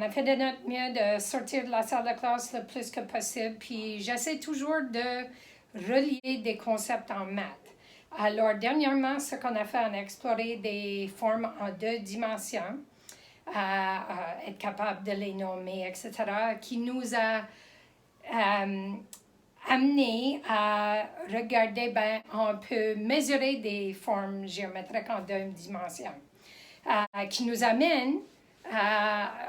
on a fait de notre mieux de sortir de la salle de classe le plus que possible. Puis j'essaie toujours de relier des concepts en maths. Alors, dernièrement, ce qu'on a fait, on a exploré des formes en 2 dimensions, être capable de les nommer, etc., qui nous a amené à regarder, on peut mesurer des formes géométriques en 2 dimensions, qui nous amène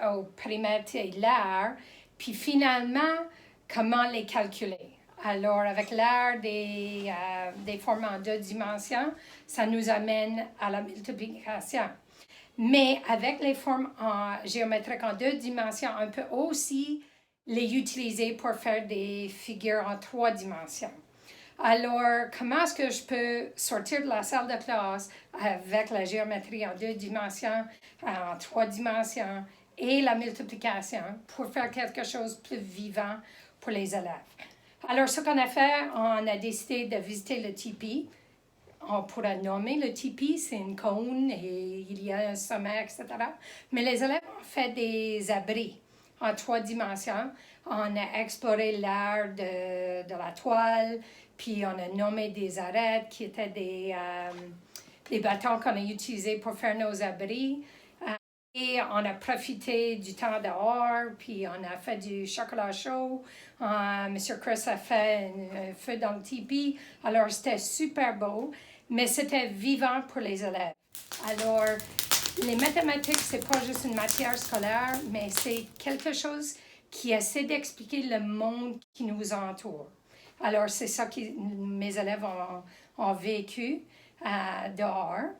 au périmètre et l'aire, puis finalement, comment les calculer. Alors, avec l'aire des formes en 2 dimensions, ça nous amène à la multiplication. Mais avec les formes géométriques en 2 dimensions, on peut aussi les utiliser pour faire des figures en 3 dimensions. Alors, comment est-ce que je peux sortir de la salle de classe avec la géométrie en 2 dimensions, en 3 dimensions et la multiplication pour faire quelque chose de plus vivant pour les élèves? Alors, ce qu'on a fait, on a décidé de visiter le tipi. On pourrait nommer le tipi, c'est une cône et il y a un sommet, etc. Mais les élèves ont fait des abris en 3 dimensions. On a exploré l'art de la toile, puis on a nommé des arêtes qui étaient des bâtons qu'on a utilisés pour faire nos abris. Et on a profité du temps dehors, puis on a fait du chocolat chaud. Monsieur Chris a fait un feu dans le tipi. Alors, c'était super beau, mais c'était vivant pour les élèves. Alors, les mathématiques, c'est pas juste une matière scolaire, mais c'est quelque chose qui essaie d'expliquer le monde qui nous entoure. Alors, c'est ça que mes élèves ont vécu dehors.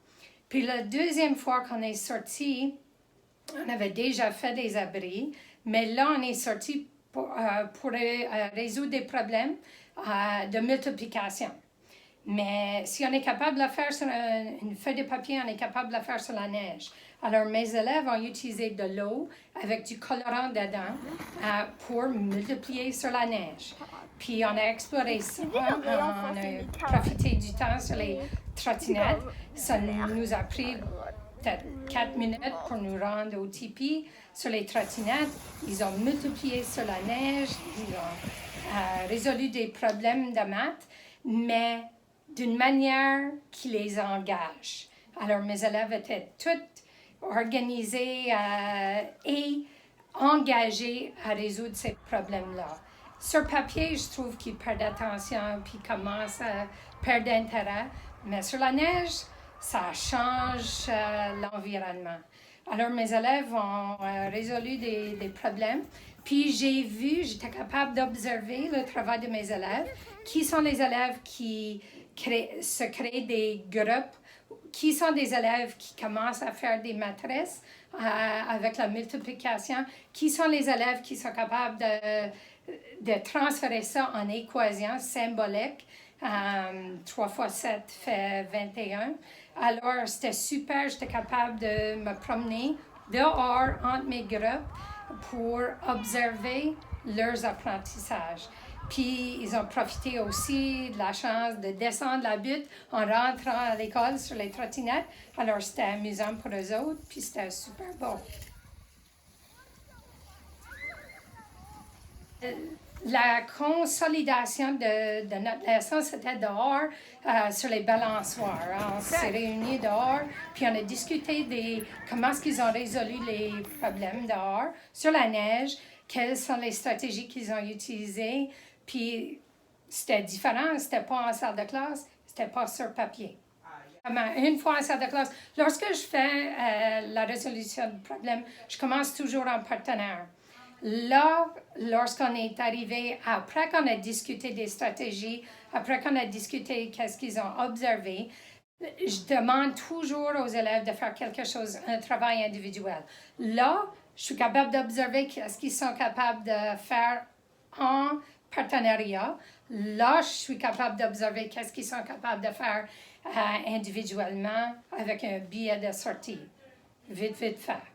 Puis la deuxième fois qu'on est sorti, on avait déjà fait des abris, mais là, on est sorti pour résoudre des problèmes de multiplication. Mais si on est capable de le faire sur une feuille de papier, on est capable de le faire sur la neige. Alors, mes élèves ont utilisé de l'eau avec du colorant dedans pour multiplier sur la neige. Puis, on a exploré ça, on a profité du temps sur les trottinettes. Ça nous a pris peut-être 4 minutes pour nous rendre au tipi. Sur les trottinettes, ils ont multiplié sur la neige, ils ont résolu des problèmes de maths, mais d'une manière qui les engage. Alors, mes élèves étaient toutes organisés et engagés à résoudre ces problèmes-là. Sur papier, je trouve qu'ils perdent attention puis commencent à perdre d'intérêt, mais sur la neige, ça change l'environnement. Alors, mes élèves ont résolu des problèmes. Puis, j'étais capable d'observer le travail de mes élèves. Qui sont les élèves qui se créent des groupes? Qui sont des élèves qui commencent à faire des matrices avec la multiplication? Qui sont les élèves qui sont capables de transférer ça en équation symbolique? 3 fois 7 fait 21. Alors, c'était super. J'étais capable de me promener dehors entre mes groupes pour observer leurs apprentissages. Puis, ils ont profité aussi de la chance de descendre la butte en rentrant à l'école sur les trottinettes. Alors, c'était amusant pour eux autres, puis c'était super beau. La consolidation de notre leçon, c'était dehors sur les balançoires. On s'est réunis dehors, puis on a discuté de comment est-ce qu'ils ont résolu les problèmes dehors, sur la neige, quelles sont les stratégies qu'ils ont utilisées. Puis c'était différent, c'était pas en salle de classe, c'était pas sur papier. Une fois en salle de classe, lorsque je fais la résolution de problème, je commence toujours en partenaire. Là, lorsqu'on est arrivé, après qu'on a discuté des stratégies, après qu'on a discuté qu'est-ce qu'ils ont observé, je demande toujours aux élèves de faire quelque chose, un travail individuel. Là, je suis capable d'observer qu'est-ce qu'ils sont capables de faire en partenariat. Là, je suis capable d'observer qu'est-ce qu'ils sont capables de faire individuellement avec un billet de sortie. Vite, vite fait.